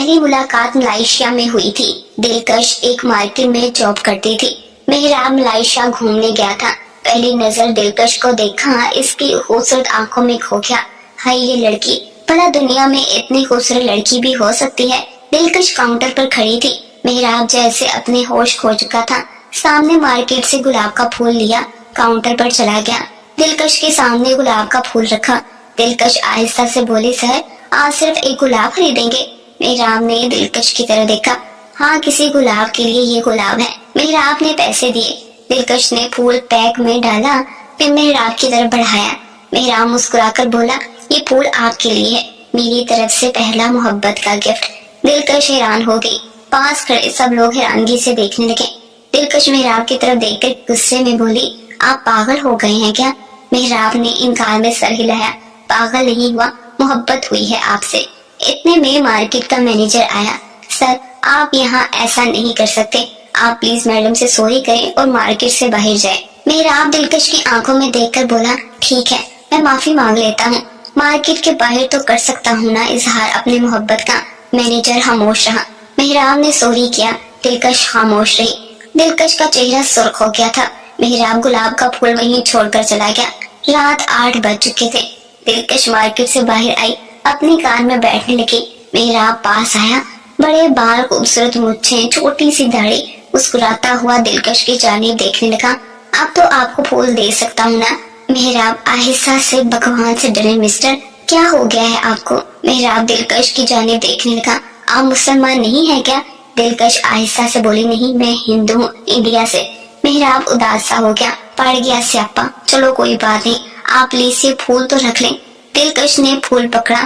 पहली मुलाकात मलेशिया में हुई थी। दिलकश एक मार्केट में जॉब करती थी। मेहराब मलेशिया घूमने गया था। पहली नजर दिलकश को देखा, इसकी खूबसूरत आंखों में खो गया। हाय ये लड़की, भला दुनिया में इतनी खूबसूरत लड़की भी हो सकती है। दिलकश काउंटर पर खड़ी थी। मेहराब जैसे अपने होश खो चुका था। सामने मार्केट से गुलाब का फूल लिया, काउंटर पर चला गया। दिलकश के सामने गुलाब का फूल रखा। दिलकश आहिस्ता से बोली, सर आज सिर्फ एक गुलाब खरीदेंगे? मेहराब ने दिलकश की तरफ देखा। हाँ, किसी गुलाब के लिए ये गुलाब है। मेहराब ने पैसे दिए। दिलकश ने फूल पैक में डाला, फिर मेहराब की तरफ बढ़ाया। मेहराब मुस्कुराकर बोला, ये फूल आपके लिए है, मेरी तरफ से पहला मोहब्बत का गिफ्ट। दिलकश हैरान हो गई। पास खड़े सब लोग हैरानगी से देखने लगे। दिलकश मेहराब की तरफ देखकर गुस्से में बोली, आप पागल हो गए हैं क्या? मेहराब ने इनकार में सर हिलाया। पागल नहीं हुआ, मोहब्बत हुई है आपसे। इतने में मार्केट का मैनेजर आया। सर आप यहाँ ऐसा नहीं कर सकते, आप प्लीज मैडम से सॉरी करें और मार्केट से बाहर जाएं। मेहराब दिलकश की आंखों में देखकर बोला, ठीक है मैं माफी मांग लेता हूँ, मार्केट के बाहर तो कर सकता हूँ ना इजहार अपनी मोहब्बत का। मैनेजर खामोश रहा। मेहराब ने सॉरी किया। दिलकश खामोश रही। दिलकश का चेहरा सुर्ख हो गया था। मेहराब गुलाब का फूल वहीं छोड़कर चला गया। रात 8 बज चुके थे। दिलकश मार्केट से बाहर आई, अपनी कार में बैठने लगी। मेहराब पास आया। बड़े बाल, खूबसूरत मूंछें, छोटी सी दाढ़ी। मुस्कुराता हुआ दिलकश की जानिब देखने लगा। अब तो आपको फूल दे सकता हूँ ना? मेहराब आहिस्ता से भगवान से डरे, मिस्टर क्या हो गया है आपको? मेहराब दिलकश की जानिब देखने लगा। आप मुसलमान नहीं है क्या? दिलकश आहिस्ता से बोली, नहीं मैं हिंदू हूँ, इंडिया से। मेहराब उदास सा हो गया। पड़ गया स्यापा। चलो कोई बात नहीं, आप प्लीज ये फूल तो रख लें। दिलकश ने फूल पकड़ा।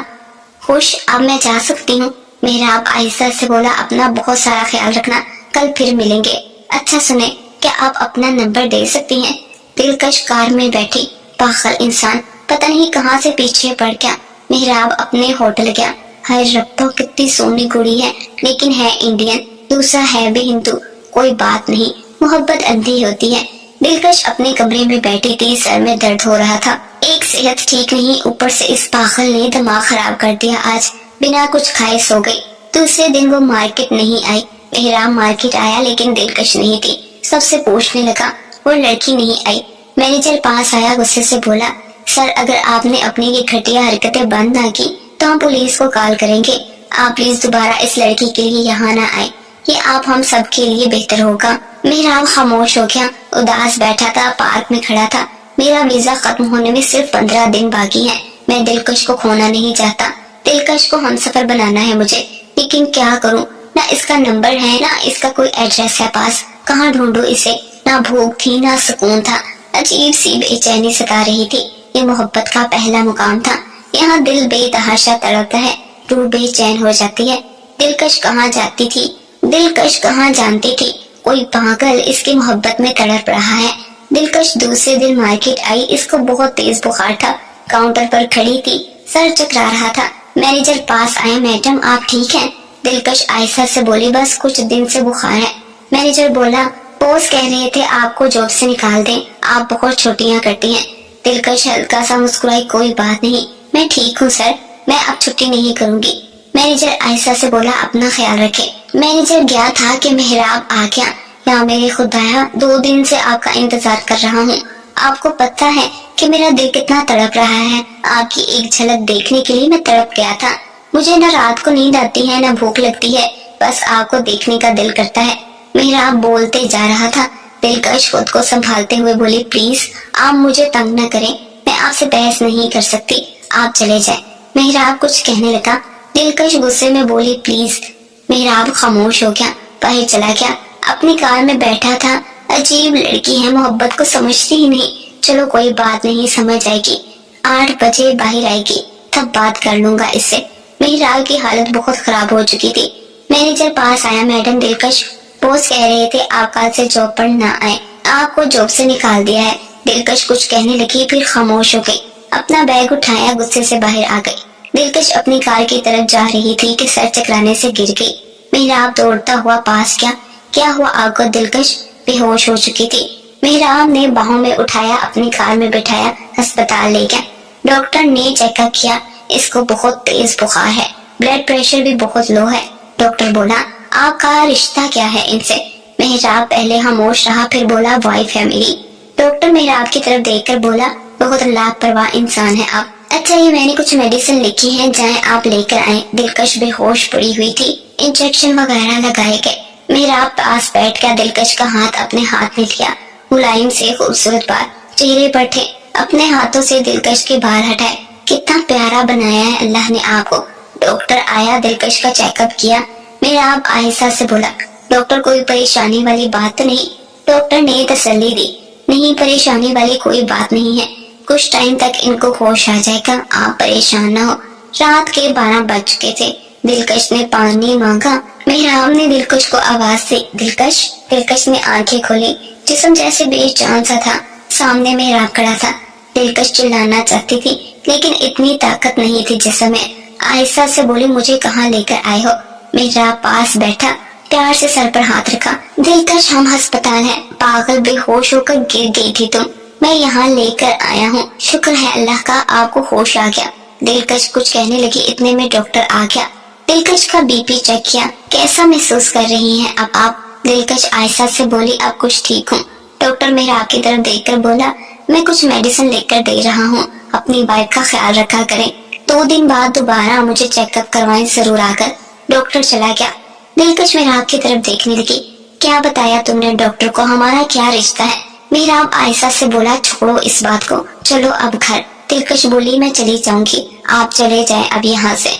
खुश, अब मैं जा सकती हूँ? मेहराब आहिस्ता से बोला, अपना बहुत सारा ख्याल रखना, कल फिर मिलेंगे। अच्छा सुने, क्या आप अपना नंबर दे सकती हैं? दिलकश कार में बैठी। पागल इंसान, पता नहीं कहाँ से पीछे पड़ गया। मेहराब अपने होटल गया। हाय रब्बा, कितनी सोनी कुड़ी है, लेकिन है इंडियन, दूसरा है भी हिंदू। कोई बात नहीं, मोहब्बत अंधी होती है। दिलकश अपने कमरे में बैठी थी। सर में दर्द हो रहा था। एक सेहत ठीक नहीं, ऊपर से इस पागल ने दिमाग खराब कर दिया। आज बिना कुछ खाए सो गई। दूसरे दिन वो मार्केट नहीं आई। मेहराब मार्केट आया लेकिन दिलकश नहीं थी। सबसे पूछने लगा, वो लड़की नहीं आई। मैनेजर पास आया, गुस्से से बोला, सर अगर आपने अपनी ये घटिया हरकतें बंद ना की तो हम पुलिस को कॉल करेंगे। आप प्लीज दोबारा इस लड़की के लिए यहाँ ना आए, ये आप हम सब के लिए बेहतर होगा। मेहराब खामोश हो गया, उदास बैठा था, पार्क में खड़ा था। मेरा वीजा खत्म होने में सिर्फ 15 दिन बाकी है। मैं दिलकश को खोना नहीं चाहता। दिलकश को हमसफर बनाना है मुझे, लेकिन क्या करूं? ना इसका नंबर है, ना इसका कोई एड्रेस है पास। कहाँ ढूंढूं इसे? ना भूख थी ना सुकून था। अजीब सी बेचैनी सता रही थी। ये मोहब्बत का पहला मुकाम था। यहाँ दिल बेतहाशा तड़पता है, रूह बेचैन हो जाती है। दिलकश कहाँ जाती थी? दिलकश कहाँ जानती थी? कोई पागल इसकी मोहब्बत में तड़प रहा है। दिलकश दूसरे दिन मार्केट आई। इसको बहुत तेज बुखार था। काउंटर पर खड़ी थी, सर चकरा रहा था। मैनेजर पास आया, मैडम आप ठीक हैं? दिलकश आहिस्ता से बोली, बस कुछ दिन से बुखार है। मैनेजर बोला, बॉस कह रहे थे आपको जॉब से निकाल दें, आप बहुत छुट्टियां करती हैं। दिलकश हल्का सा मुस्कुराई, कोई बात नहीं, मैं ठीक हूँ सर, मैं अब छुट्टी नहीं करूंगी। मैनेजर आहिस्ता से बोला, अपना ख्याल रखे। मैनेजर गया था कि मेहराब आ गया। या मेरे खुदाया, 2 दिन से आपका इंतजार कर रहा हूँ। आपको पता है कि मेरा दिल कितना तड़प रहा है। आपकी एक झलक देखने के लिए मैं तड़प गया था। मुझे न रात को नींद आती है न भूख लगती है, बस आपको देखने का दिल करता है। मेहराब बोलते जा रहा था। दिलकश खुद को संभालते हुए बोली, प्लीज आप मुझे तंग न करें, मैं आपसे बहस नहीं कर सकती, आप चले जाएं। मेहराब कुछ कहने लगा। दिलकश गुस्से में बोली, प्लीज। मेहराब खामोश हो गया, बाहर चला गया। अपनी कार में बैठा था। अजीब लड़की है, मोहब्बत को समझती ही नहीं। चलो कोई बात नहीं, समझ आएगी। 8 बजे बाहर आएगी, तब बात कर लूंगा इससे। मेहराब की हालत बहुत खराब हो चुकी थी। मैनेजर पास आया, मैडम दिलकश, बॉस कह रहे थे आप कल से जॉब पर ना आए, आपको जॉब से निकाल दिया है। दिलकश कुछ कहने लगी, फिर खामोश हो गई। अपना बैग उठाया, गुस्से से बाहर आ गई। दिलकश अपनी कार की तरफ जा रही थी कि सर चकराने से गिर गई। मेहराब दौड़ता हुआ पास गया। क्या हुआ आपको? दिलकश बेहोश हो चुकी थी। मेहराब ने बाहों में उठाया, अपनी कार में बिठाया, अस्पताल ले गया। डॉक्टर ने चेकअप किया, इसको बहुत तेज बुखार है, ब्लड प्रेशर भी बहुत लो है। ڈاکٹر بولا آپ کا رشتہ کیا ہے ان سے؟ محراب پہلے خاموش رہا پھر بولا وائف ہے میری۔ ڈاکٹر محراب کی طرف دیکھ کر بولا بہت لاپرواہ انسان ہے آپ۔ اچھا یہ میں نے کچھ میڈیسن لکھی ہے جائیں آپ لے کر آئیں۔ دلکش بے ہوش پڑی ہوئی تھی، انجیکشن وغیرہ لگائے گئے۔ محراب پاس بیٹھ کر دلکش کا ہاتھ اپنے ہاتھ میں لیا، ملائم سے خوبصورت بال چہرے پر تھے، اپنے ہاتھوں سے دلکش کے بال ہٹائے۔ کتنا پیارا بنایا ہے اللہ نے آپ کو۔ ڈاکٹر آیا، دلکش کا چیک اپ کیا۔ محراب آہستہ سے بولا ڈاکٹر کوئی پریشانی والی بات تو نہیں؟ ڈاکٹر نے تسلی دی نہیں پریشانی والی کوئی بات نہیں ہے، کچھ ٹائم تک ان کو ہوش آ جائے گا، آپ پریشان نہ ہو۔ رات کے 12 بج چکے تھے۔ دلکش نے پانی مانگا۔ محراب نے دلکش کو آواز دی دلکش۔ دلکش نے آنکھیں کھولی، جسم جیسے بے جان سا تھا۔ سامنے محراب کھڑا تھا۔ دلکش چلانا چاہتی تھی لیکن اتنی طاقت نہیں تھی جسم میں۔ آہستہ سے بولی مجھے کہاں لے کر آئے ہو؟ محراب پاس بیٹھا، پیار سے سر پر ہاتھ رکھا۔ دلکش ہم ہسپتال ہیں، پاگل بے ہوش ہو کر گر گئی تھی تم، میں یہاں لے کر آیا ہوں، شکر ہے اللہ کا آپ کو ہوش آ گیا۔ دلکش کچھ کہنے لگی، اتنے میں ڈاکٹر آ گیا۔ دلکش کا بی پی چیک کیا۔ کیسا محسوس کر رہی ہیں اب آپ؟ دلکش آہستہ سے بولی اب کچھ ٹھیک ہوں۔ ڈاکٹر محراب کی طرف دیکھ کر بولا میں کچھ میڈیسن لکھ کر دے رہا ہوں، اپنی وائف کا خیال رکھا کریں، 2 دن بعد دوبارہ مجھے چیک اپ کروائیں ضرور آ کر۔ ڈاکٹر چلا گیا۔ دلکش محراب کی طرف دیکھنے لگی، کیا بتایا تم نے ڈاکٹر کو، ہمارا کیا رشتہ ہے؟ محراب آہستہ سے بولا چھوڑو اس بات کو، چلو اب گھر۔ دلکش بولی میں چلی جاؤں گی، آپ چلے جائیں اب یہاں سے۔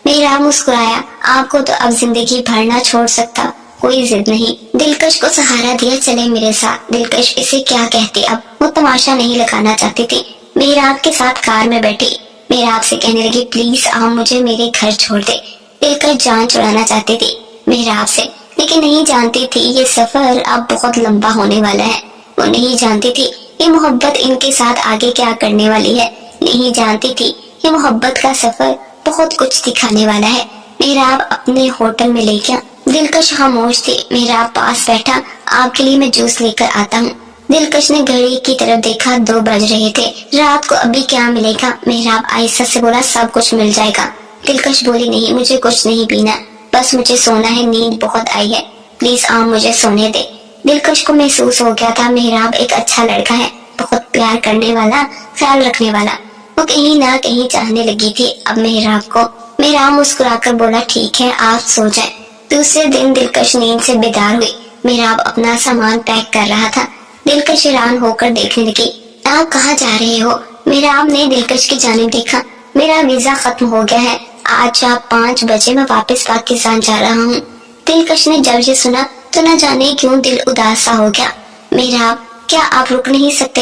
محراب مسکرایا، آپ کو تو اب زندگی بھر نہ چھوڑ سکتا، کوئی ضد نہیں۔ دلکش کو سہارا دیا، چلے میرے ساتھ۔ دلکش اسے کیا کہتی اب، وہ تماشا نہیں لگانا چاہتی تھی۔ محراب کے ساتھ کار میں بیٹھی، محراب سے کہنے لگی پلیز آپ مجھے میرے گھر چھوڑ دے۔ دلکش جان چھڑانا چاہتی تھی محراب سے، لیکن نہیں جانتی تھی یہ سفر اب بہت لمبا ہونے والا ہے۔ وہ نہیں جانتی تھی یہ محبت ان کے ساتھ آگے کیا کرنے والی ہے، نہیں جانتی تھی یہ محبت کا سفر بہت کچھ دکھانے والا ہے۔ محراب اپنے ہوٹل میں لے گیا۔ دلکش خاموش تھی۔ محراب پاس بیٹھا، آپ کے لیے میں جوس لے کر آتا ہوں۔ دلکش نے گھڑی کی طرف دیکھا، 2 بج رہے تھے، رات کو ابھی کیا ملے گا؟ محراب آہستہ سے بولا سب کچھ مل جائے گا۔ دلکش بولی نہیں مجھے کچھ نہیں پینا، بس مجھے سونا ہے، نیند بہت آئی ہے، پلیز آپ مجھے سونے دے۔ دلکش کو محسوس ہو گیا تھا محراب ایک اچھا لڑکا ہے، بہت پیار کرنے والا، خیال رکھنے والا۔ وہ کہیں نہ کہیں چاہنے لگی تھی اب محراب کو۔ محراب مسکرا کر بولا ٹھیک ہے آپ سو جائیں۔ دوسرے دن دلکش نیند سے بیدار ہوئی۔ محراب اپنا سامان پیک کر رہا تھا۔ دلکش حیران ہو کر دیکھنے لگی، آپ کہاں جا رہے ہو؟ محراب نے دلکش کی جانب دیکھا، میرا ویزا ختم ہو گیا ہے، آج شام 5 بجے میں واپس پاکستان جا رہا ہوں۔ دلکش نے جب یہ سنا تو نہ جانے کیوں دل اداس سا ہو گیا۔ محراب کیا آپ رک نہیں سکتے؟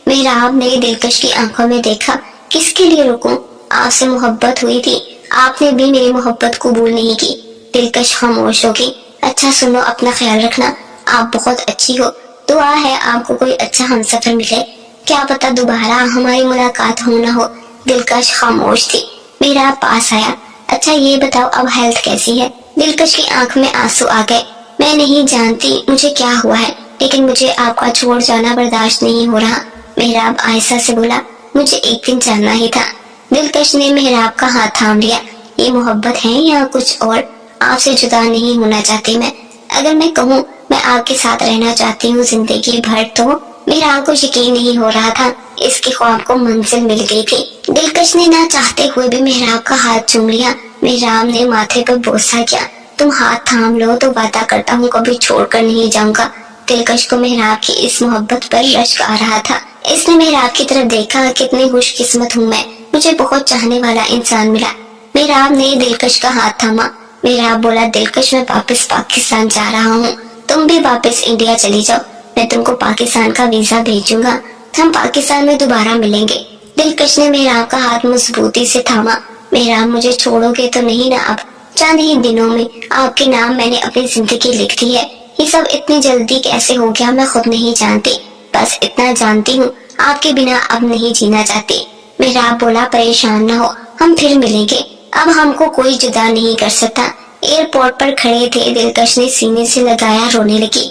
محراب نے دلکش کی آنکھوں میں دیکھا، کس کے لیے رکوں؟ آپ سے محبت ہوئی تھی، آپ نے بھی میری محبت قبول نہیں کی۔ دلکش خاموش ہو گئی۔ اچھا سنو، اپنا خیال رکھنا، آپ بہت اچھی ہو، دعا ہے آپ کو کوئی اچھا ہمسفر ملے، کیا پتا دوبارہ ہماری ملاقات ہو نہ ہو۔ دلکش خاموش تھی۔ محراب پاس آیا، اچھا یہ بتاؤ اب ہیلتھ کیسی ہے؟ دلکش کی آنکھ میں آنسو آ گئے۔ میں نہیں جانتی مجھے کیا ہوا ہے، لیکن مجھے آپ کا چھوڑ جانا برداشت نہیں ہو رہا۔ محراب آہستہ سے بولا مجھے ایک دن جاننا ہی تھا۔ دلکش نے محراب کا ہاتھ تھام لیا، یہ محبت ہے یا کچھ اور؟ آپ سے جدا نہیں ہونا چاہتی میں، اگر میں کہوں میں آپ کے ساتھ رہنا چاہتی ہوں زندگی بھر تو؟ محراب کو یقین نہیں ہو رہا تھا، اس کے خواب کو منزل مل گئی تھی۔ دلکش نے نہ چاہتے ہوئے بھی محراب کا ہاتھ چوم لیا۔ محراب نے ماتھے پر بوسہ کیا، تم ہاتھ تھام لو تو وعدہ کرتا ہوں کبھی چھوڑ کر نہیں جاؤں گا۔ دلکش کو محراب کی اس محبت پر رشک آ رہا تھا۔ اس نے محراب کی طرف دیکھا، کتنی خوش قسمت ہوں میں، مجھے بہت چاہنے والا انسان ملا۔ محراب نے دلکش کا ہاتھ تھاما۔ محراب بولا دلکش میں واپس پاکستان جا رہا ہوں، تم بھی واپس انڈیا چلی جاؤ، میں تم کو پاکستان کا ویزا بھیجوں گا، ہم پاکستان میں دوبارہ ملیں گے۔ دلکش نے محراب کا ہاتھ مضبوطی سے تھاما۔ محراب مجھے چھوڑو گے تو نہیں نا؟ اب چند ہی دنوں میں آپ کے نام میں نے اپنی زندگی لکھ دی ہے، یہ سب اتنی جلدی کیسے ہو گیا میں خود نہیں جانتی، بس اتنا جانتی ہوں آپ کے بنا اب نہیں جینا چاہتی۔ محراب بولا پریشان نہ ہو، ہم پھر ملیں گے، اب ہم کو کوئی جدا نہیں کر سکتا۔ ایئرپورٹ پر کھڑے تھے، دلکش نے سینے سے لگایا، رونے لگی۔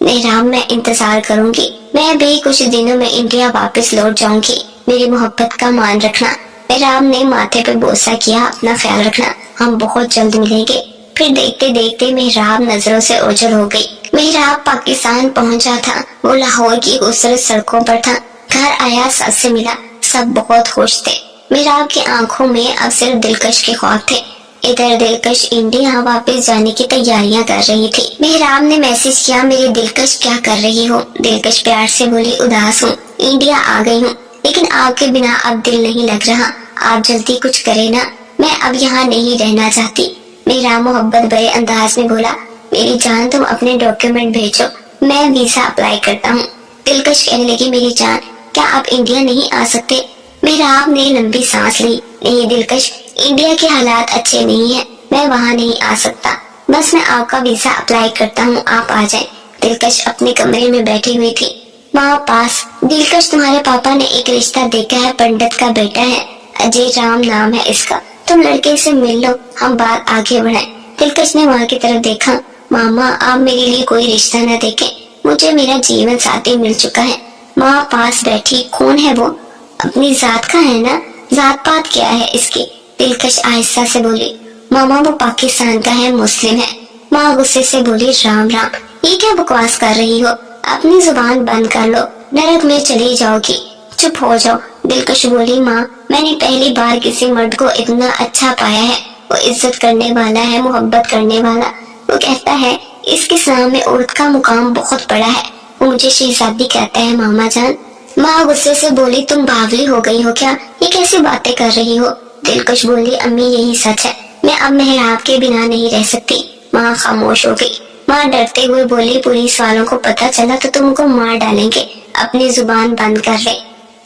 محراب میں انتظار کروں گی، میں بھی کچھ دنوں میں انڈیا واپس لوٹ جاؤں گی، میری محبت کا مان رکھنا۔ محراب نے ماتھے پہ بوسہ کیا، اپنا خیال رکھنا، ہم بہت جلد ملیں گے۔ फिर देखते देखते मेहराब नजरों से ओझल हो गई। मेहराब पाकिस्तान पहुंचा था, वो लाहौर की खूबसूरत सड़कों पर था। घर आया, सबसे मिला, सब बहुत खुश थे। मेहराब की आंखों में अब सिर्फ दिलकश के ख्वाब थे। इधर दिलकश इंडिया वापस जाने की तैयारियां कर रही थी। मेहराब ने मैसेज किया, मेरी दिलकश क्या कर रही हो? दिलकश प्यार से बोली, उदास हूँ, इंडिया आ गई हूँ, लेकिन आपके बिना अब दिल नहीं लग रहा, आप जल्दी कुछ करें ना, मैं अब यहाँ नहीं रहना चाहती। मेहराब मोहब्बत भरे अंदाज में बोला, मेरी जान तुम अपने डॉक्यूमेंट भेजो, मैं वीजा अप्लाई करता हूँ। दिलकश कहने लगी, मेरी जान क्या आप इंडिया नहीं आ सकते? मेहराब ने लंबी सांस ली, नहीं दिलकश, इंडिया के हालात अच्छे नहीं है, मैं वहाँ नहीं आ सकता, बस मैं आपका वीजा अप्लाई करता हूँ, आप आ जाएं। दिलकश अपने कमरे में बैठी हुई थी, वहाँ पास, दिलकश तुम्हारे पापा ने एक रिश्ता देखा है, पंडित का बेटा है, अजय राम नाम है इसका, तुम लड़के से मिल लो, हम बात आगे बढ़ाएं। दिलकश ने वहाँ की तरफ देखा, मामा आप मेरे लिए कोई रिश्ता न देखें, मुझे मेरा जीवन साथी मिल चुका है। माँ पास बैठी, कौन है वो? अपनी जात का है ना, जात पात क्या है इसकी? दिलकश आहिस्ता से बोली, मामा वो पाकिस्तान का है, मुस्लिम है। माँ गुस्से से बोली, राम राम, ये क्या बकवास कर रही हो, अपनी जुबान बंद कर लो, नरक में चली जाओगी, चुप हो जाओ। दिलकश बोली, माँ मैंने पहली बार किसी मर्द को इतना अच्छा पाया है, वो इज्जत करने वाला है, मोहब्बत करने वाला, वो कहता है इस इस्लाम में औरत का मुकाम बहुत बड़ा है, वो मुझे शहजादी कहता है मामा जान। माँ गुस्से से बोली, तुम बावली हो गई हो क्या, ये कैसी बातें कर रही हो? दिलकश बोली, अम्मी यही सच है, मैं अब मेहराब के बिना नहीं रह सकती। माँ खामोश हो गई। माँ डरते हुए बोली, पुलिस वालों को पता चला तो तुमको मार डालेंगे, अपनी जुबान बंद कर ले।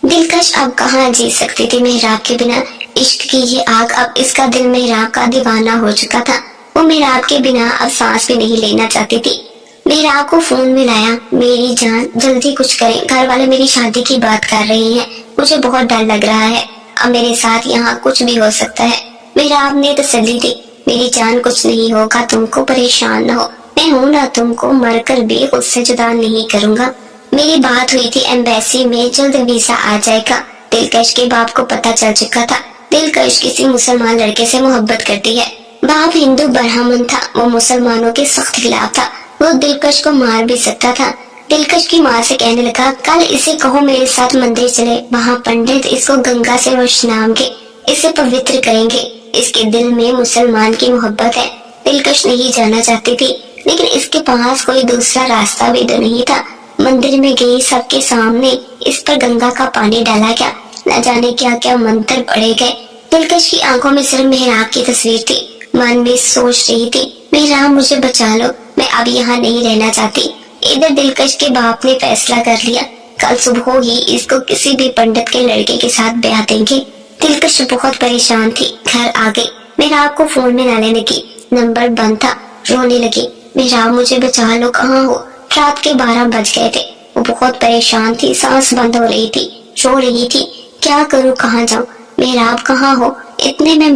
दिलकश अब कहाँ जी सकती थी मेहराब के बिना, इश्क की ये आग, अब इसका दिल मेहराब का दीवाना हो चुका था, वो मेहराब के बिना अब सांस भी नहीं लेना चाहती थी। मेहराब को फोन मिलाया, मेरी जान जल्दी कुछ करें, घर वाले मेरी शादी की बात कर रहे हैं, मुझे बहुत डर लग रहा है, अब मेरे साथ यहाँ कुछ भी हो सकता है। मेहराब ने तसल्ली दी, मेरी जान कुछ नहीं होगा, तुमको परेशान न हो, मैं हूँ ना, तुमको मरकर भी खुद से जुदा नहीं करूँगा। मेरी बात हुई थी एम्बेसी में, जल्द वीजा आ जाएगा। दिलकश के बाप को पता चल चुका था, दिलकश किसी मुसलमान लड़के से मोहब्बत करती है। बाप हिंदू ब्राह्मण था, वो मुसलमानों के सख्त खिलाफ था, वो दिलकश को मार भी सकता था। दिलकश की माँ से कहने लगा, कल इसे कहो मेरे साथ मंदिर चले, वहाँ पंडित इसको गंगा से स्नानाएंगे, इसे पवित्र करेंगे, इसके दिल में मुसलमान की मोहब्बत है। दिलकश नहीं जाना चाहती थी, लेकिन इसके पास कोई दूसरा रास्ता भी तो नहीं था। मंदिर में गई, सबके सामने इस पर गंगा का पानी डाला गया, न जाने क्या क्या मंत्र पढ़े गए। दिलकश की आंखों में सिर्फ मेहराब की तस्वीर थी, मन में सोच रही थी, मेहराब मुझे बचा लो, मैं अब यहाँ नहीं रहना चाहती। इधर दिलकश के बाप ने फैसला कर लिया, कल सुबह ही इसको किसी भी पंडित के लड़के के साथ ब्याह देंगे। दिलकश बहुत परेशान थी, घर आ गई, मेहराब को फोन में डालने लगी, नंबर बंद था, रोने लगी, मेहराब मुझे बचा लो, कहाँ हो? रात के 12 बज गए थे, वो बहुत परेशान थी, सांस बंद हो रही थी, रो रही थी, क्या करूँ, कहाँ जाऊँ, मेहराब कहाँ हो? इतने में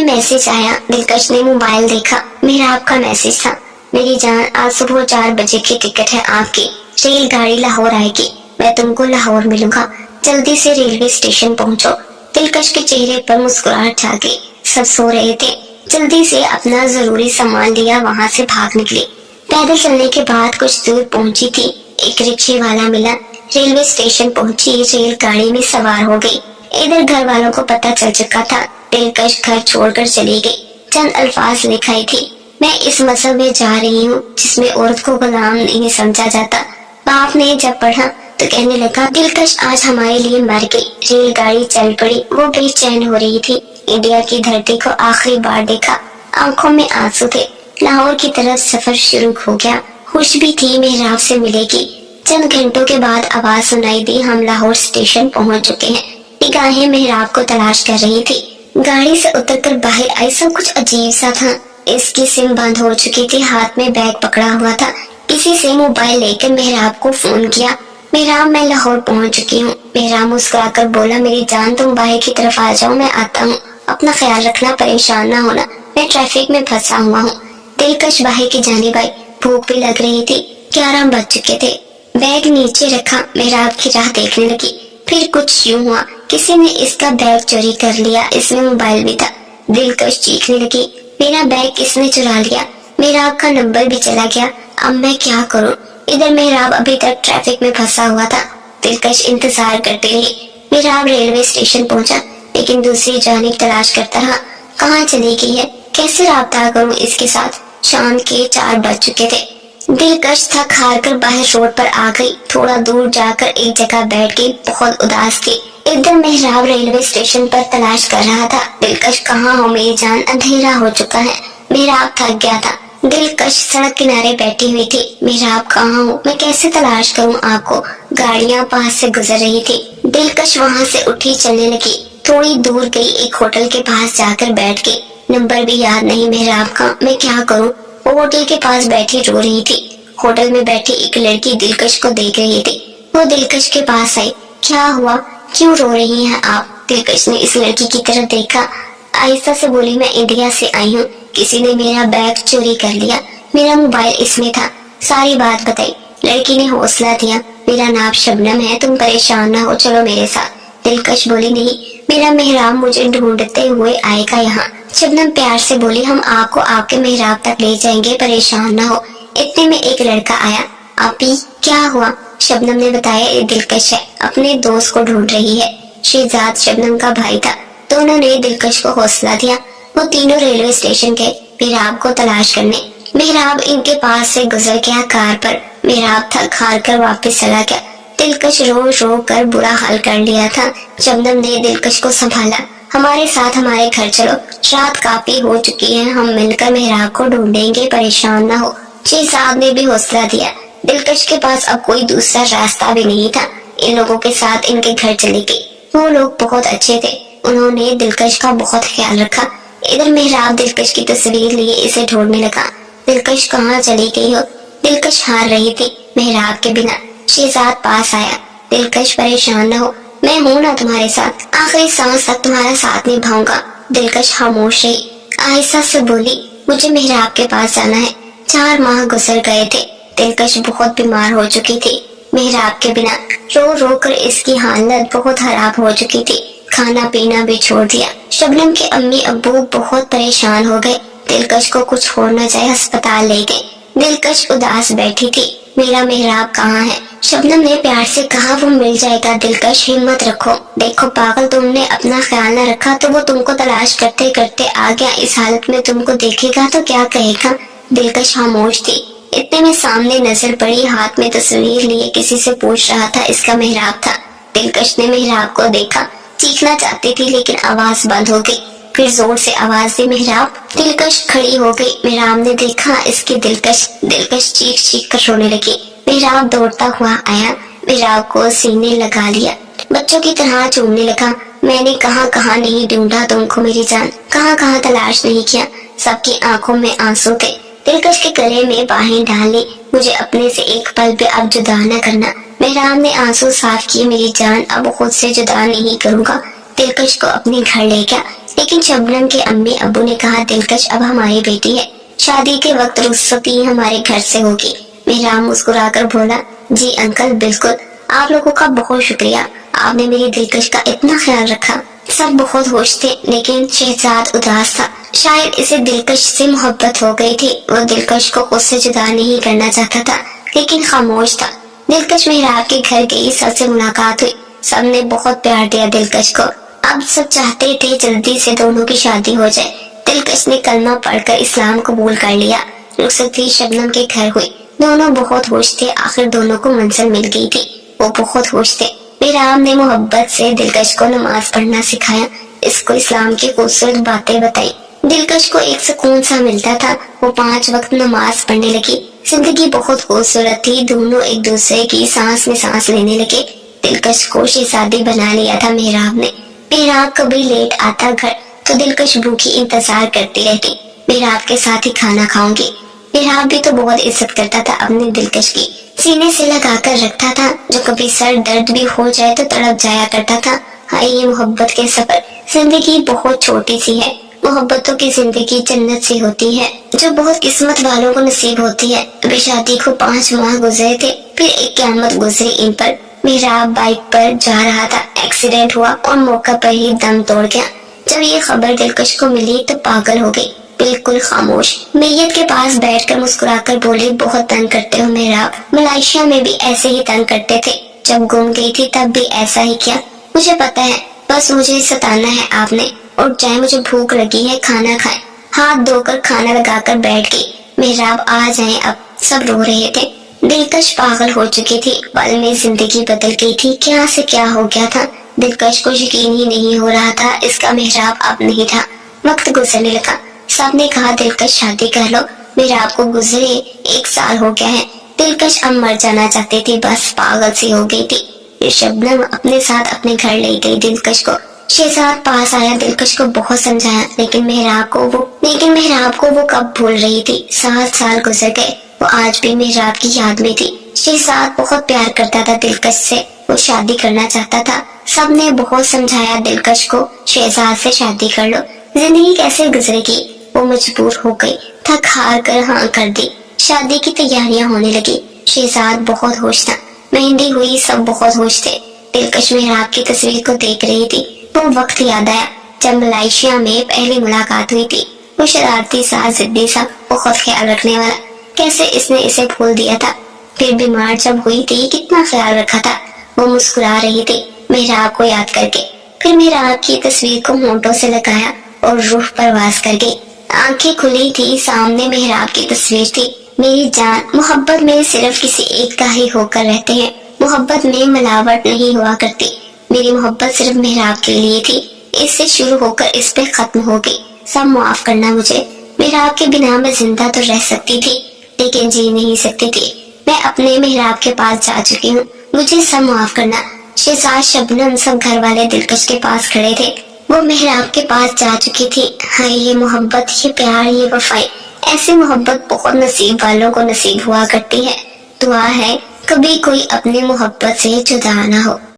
मैसेज आया। दिलकश ने मोबाइल देखा, मेहराब का मैसेज था, मेरी जान आज सुबह 4 बजे की टिकट है आपकी, रेलगाड़ी लाहौर आएगी, मैं तुमको लाहौर मिलूंगा, जल्दी से रेलवे स्टेशन पहुँचो। दिलकश के चेहरे पर मुस्कुराहट छा गई, सब सो रहे थे, जल्दी से अपना जरूरी सामान लिया, वहाँ से भाग निकली। पैदल चलने के बाद कुछ दूर पहुंची थी, एक रिक्शे वाला मिला, रेलवे स्टेशन पहुंची, रेलगाड़ी में सवार हो गई। इधर घर वालों को पता चल चुका था, दिलकश घर छोड़कर चली गई। चंद अल्फाज लिखाई थी, मैं इस मजहब में जा रही हूँ जिसमें औरत को गुलाम नहीं समझा जाता। बाप ने जब पढ़ा तो कहने लगा, दिलकश आज हमारे लिए मर गई। रेलगाड़ी चल पड़ी, वो बेचैन हो रही थी, इंडिया की धरती को आखिरी बार देखा, आंखों में आंसू थे। लाहौर की तरफ सफर शुरू हो गया, खुश भी थी मेहराब से मिलेगी। चंद घंटों के बाद आवाज सुनाई दी, हम लाहौर स्टेशन पहुंच चुके हैं। निगाहें मेहराब को तलाश कर रही थी, गाड़ी से उतरकर बाहर आई, सब कुछ अजीब सा था। इसकी सिम बंद हो चुकी थी, हाथ में बैग पकड़ा हुआ था, किसी से मोबाइल लेकर मेहराब को फोन किया, मेहराब मैं लाहौर पहुंच चुकी हूँ। मेहराब मुस्कुराकर बोला, मेरी जान तुम बाहर की तरफ आ जाओ, मैं आता हूँ, अपना ख्याल रखना, परेशान ना होना, मैं ट्रैफिक में फंसा हुआ हूँ। दिलकश बाहर की जानिब आई, भूख भी लग रही थी, 11 बज चुके थे। बैग नीचे रखा, मेहराब की राह देखने लगी, फिर कुछ यूं हुआ, किसी ने इसका बैग चोरी कर लिया, इसमें मोबाइल भी था। दिलकश चीखने लगी, मेरा बैग किसने चुरा लिया, मेहराब का नंबर भी चला गया, अब मैं क्या करूं। इधर मेहराब अभी तक ट्रैफिक में फंसा हुआ था। दिलकश इंतजार करते रही। मेहराब रेलवे स्टेशन पहुंचा, लेकिन दूसरी जानिब तलाश करता रहा। कहाँ चली गई है, कैसे राब्ता करूं इसके साथ। शाम के 4 बज चुके थे। दिलकश थक हार कर बाहर रोड पर आ गई। थोड़ा दूर जाकर एक जगह बैठ गई, बहुत उदास थी। एकदम मेहराब रेलवे स्टेशन पर तलाश कर रहा था। दिलकश कहाँ हो मेरी जान, अंधेरा हो चुका है। मेहराब थक गया था। दिलकश सड़क किनारे बैठी हुई थी। मेहराब कहाँ हो, मैं कैसे तलाश करूं आपको। गाड़ियां पास से गुजर रही थी। दिलकश वहां से उठी चलने लगी। थोड़ी दूर गई, एक होटल के पास जाकर बैठ गई। नंबर भी याद नहीं मेहराब का, मैं क्या करूं। वो होटल के पास बैठी रो रही थी। होटल में बैठी एक लड़की दिलकश को देख रही थी। वो दिलकश के पास आई। क्या हुआ, क्यों रो रही हैं आप। दिलकश ने इस लड़की की तरफ देखा। आहिस्ता से बोली, मैं इंडिया से आई हूँ, किसी ने मेरा बैग चोरी कर लिया, मेरा मोबाइल इसमें था। सारी बात बताई। लड़की ने हौसला दिया। मेरा नाम शबनम है, तुम परेशान ना हो, चलो मेरे साथ। दिलकश बोली, नहीं, मेरा मेहराब मुझे ढूंढते हुए आएगा यहाँ। शबनम प्यार से बोली, हम आपको आपके मेहराब तक ले जाएंगे, परेशान ना हो। इतने में एक लड़का आया। आपी, क्या हुआ। शबनम ने बताया, ये दिलकश है, अपने दोस्त को ढूंढ रही है। शहजाद शबनम का भाई था। दोनों ने दिलकश को हौसला दिया। वो तीनों रेलवे स्टेशन गए मेहराब को तलाश करने। मेहराब इनके पास से गुजर गया कार पर। मेहराब थक हार कर वापस चला गया। दिलकश रो रो कर बुरा हाल कर लिया था। शबनम ने दिलकश को संभाला। हमारे साथ हमारे घर चलो, रात काफी हो चुकी है, हम मिलकर मेहराब को ढूंढेंगे, परेशान ना हो। शहजाद ने भी हौसला दिया। दिलकश के पास अब कोई दूसरा रास्ता भी नहीं था। इन लोगों के साथ इनके घर चली गई। वो लोग बहुत अच्छे थे, उन्होंने दिलकश का बहुत ख्याल रखा। इधर मेहराब दिलकश की तस्वीर लिए इसे ढूंढने लगा। दिलकश कहाँ चली गई हो। दिलकश हार रही थी मेहराब के बिना। शहजाद पास आया। दिलकश परेशान न हो, मैं हूँ ना तुम्हारे साथ, आखिरी सांस तक तुम्हारा साथ निभाऊंगा। दिलकश खामोश रही। आहिस्ता से बोली, मुझे मेहराब के पास जाना है। 4 माह गुजर गए थे। दिलकश बहुत बीमार हो चुकी थी। मेहराब के बिना रो रो कर इसकी हालत बहुत खराब हो चुकी थी। खाना पीना भी छोड़ दिया। शबनम के अम्मी अब्बू बहुत परेशान हो गए। दिलकश को कुछ हो न जाए, अस्पताल ले गए। दिलकश उदास बैठी थी। मेरा मेहराब कहाँ है। शबनम ने प्यार से कहा, वो मिल जाएगा दिलकश, हिम्मत रखो। देखो पागल, तुमने अपना ख्याल न रखा तो वो तुमको तलाश करते करते आ गया। इस हालत में तुमको देखेगा तो क्या कहेगा। दिलकश खामोश थी। इतने में सामने नजर पड़ी, हाथ में तस्वीर लिए किसी से पूछ रहा था, इसका मेहराब था। दिलकश ने मेहराब को देखा। चीखना चाहती थी लेकिन आवाज बंद हो गई। फिर जोर से आवाज दी, मेहराब। दिलकश खड़ी हो गई। मेहराब ने देखा इसकी दिलकश चीख चीख कर रोने लगी। मेहराब दौड़ता हुआ आया, मेहराब को सीने लगा लिया, बच्चों की तरह चूमने लगा। मैंने कहाँ कहाँ नहीं ढूंढा तुमको मेरी जान, कहाँ कहाँ तलाश नहीं किया। सबकी आंखों में आंसू थे। दिलकश के गले में बाहें डाली। मुझे अपने से एक पल भी अब जुदा न करना। मेहराब ने आंसू साफ किए, मेरी जान अब खुद से जुदा नहीं करूंगा। दिलकश को अपने घर ले गया। लेकिन शबनम के अम्मी अब्बू ने कहा, दिलकश अब हमारी बेटी है, शादी के वक्त रुखसती हमारे घर से होगी। मेहराब मुस्कुराकर बोला, जी अंकल बिल्कुल, आप लोगों का बहुत शुक्रिया, आपने मेरी दिलकश का इतना ख्याल रखा। सब बहुत खुश थे लेकिन शहजाद उदास था। शायद इसे दिलकश से मोहब्बत हो गई थी। वो दिलकश को खुद से जुदा नहीं करना चाहता था लेकिन खामोश था। दिलकश मेहराब के घर गई, सबसे मुलाकात हुई। सबने बहुत प्यार दिया दिलकश को। अब सब चाहते थे जल्दी से दोनों की शादी हो जाए। दिलकश ने कलमा पढ़कर इस्लाम कबूल कर लिया। रुखसती शबनम के घर हुई। दोनों बहुत खुश थे, आखिर दोनों को मंजिल मिल गई थी। वो बहुत खुश थे। मेहराब ने मोहब्बत से दिलकश को नमाज पढ़ना सिखाया, इसको इस्लाम की खूबसूरत बातें बताई। दिलकश को एक सुकून सा मिलता था। वो 5 वक्त नमाज पढ़ने लगी। जिंदगी बहुत खूबसूरत थी। दोनों एक दूसरे की सांस में सांस लेने लगे। दिलकश को शहजादी बना लिया था मेहराब ने। मेहराब कभी लेट आता घर तो दिलकश भूखी इंतजार करती रहती, मेहराब के साथ ही खाना खाऊंगी। मेहराब भी तो बहुत इज्जत करता था अपने दिलकश की, सीने से लगा कर रखता था। जो कभी सर दर्द भी हो जाए तो तड़प जाया करता था। हाय ये मोहब्बत के सफर। जिंदगी बहुत छोटी सी है, मोहब्बतों की जिंदगी जन्नत सी होती है जो बहुत किस्मत वालों को नसीब होती है। अभी शादी को 5 माह गुजरे थे, फिर एक क़यामत गुजरी इन पर। मेहराब बाइक पर जा रहा था, एक्सीडेंट हुआ और मौका पर ही दम तोड़ गया। जब ये खबर दिलकश को मिली तो पागल हो गई। بالکل خاموش۔ میت کے پاس بیٹھ کر مسکرا کر بولی، بہت تنگ کرتے ہو محراب، ملائیشیا میں بھی ایسے ہی تنگ کرتے تھے، جب گم گئی تھی تب بھی ایسا ہی کیا؟ مجھے پتا ہے، بس مجھے ستانا ہے آپ نے۔ اٹھ جائیں، مجھے بھوک لگی ہے، کھانا کھائیں۔ ہاتھ دھو کر کھانا لگا کر بیٹھ گئی۔ محراب آ جائیں اب، سب رو رہے تھے۔ دلکش پاگل ہو چکی تھی، پل میں زندگی بدل گئی تھی، کیا سے کیا ہو گیا تھا۔ دلکش کو یقین ہی نہیں ہو رہا تھا اس کا محراب اب نہیں تھا۔ وقت گزرنے لگا، سب نے کہا دلکش شادی کر لو، محراب کو گزرے 1 سال ہو گیا ہے۔ دلکش اب مر جانا چاہتی تھی، بس پاگل سی ہو گئی تھی۔ پھر شبنم اپنے ساتھ اپنے گھر لے گئی دلکش کو۔ شہزاد پاس آیا، دلکش کو بہت سمجھایا، لیکن محراب کو وہ کب بھول رہی تھی۔ 7 سال گزر گئے، وہ آج بھی محراب کی یاد میں تھی۔ شہزاد بہت پیار کرتا تھا دلکش سے، وہ شادی کرنا چاہتا تھا۔ سب نے بہت سمجھایا دلکش کو، شہزاد سے شادی کر لو، زندگی کیسے گزرے گی؟ وہ مجبور ہو گئی، تھک ہار کر ہاں کر دی۔ شادی کی تیاریاں ہونے لگی، شہزاد بہت خوش تھا، مہندی ہوئی، سب بہت خوش تھے۔ دلکش محراب کی تصویر کو دیکھ رہی تھی، وہ وقت یاد آیا جب ملائیشیا میں پہلی ملاقات ہوئی تھی۔ وہ شرارتی سا، ضدی سا، بہت خیال رکھنے والا، کیسے اس نے اسے بھول دیا تھا؟ پھر بیمار جب ہوئی تھی کتنا خیال رکھا تھا۔ وہ مسکرا رہی تھی محراب کو یاد کر کے، پھر محراب کی تصویر کو ہونٹوں سے لگایا اور روح پرواز کر گئی۔ آنکھیں کھلی تھی، سامنے محراب کی تصویر تھی۔ میری جان، محبت میں صرف کسی ایک کا ہی ہو کر رہتے ہیں، محبت میں ملاوٹ نہیں ہوا کرتی۔ میری محبت صرف محراب کے لیے تھی، اس سے شروع ہو کر اس پہ ختم ہو گئی، سب معاف کرنا مجھے۔ محراب کے بنا میں زندہ تو رہ سکتی تھی، لیکن جی نہیں سکتی تھی۔ میں اپنے محراب کے پاس جا چکی ہوں، مجھے سب معاف کرنا۔ شہزاد، شبنم، سب گھر والے دلکش کے پاس کھڑے تھے۔ وہ محراب کے پاس جا چکی تھی۔ ہاں، یہ محبت، یہ پیار، یہ وفائی، ایسی محبت بہت نصیب والوں کو نصیب ہوا کرتی ہے۔ دعا ہے کبھی کوئی اپنی محبت سے جدا نہ ہو۔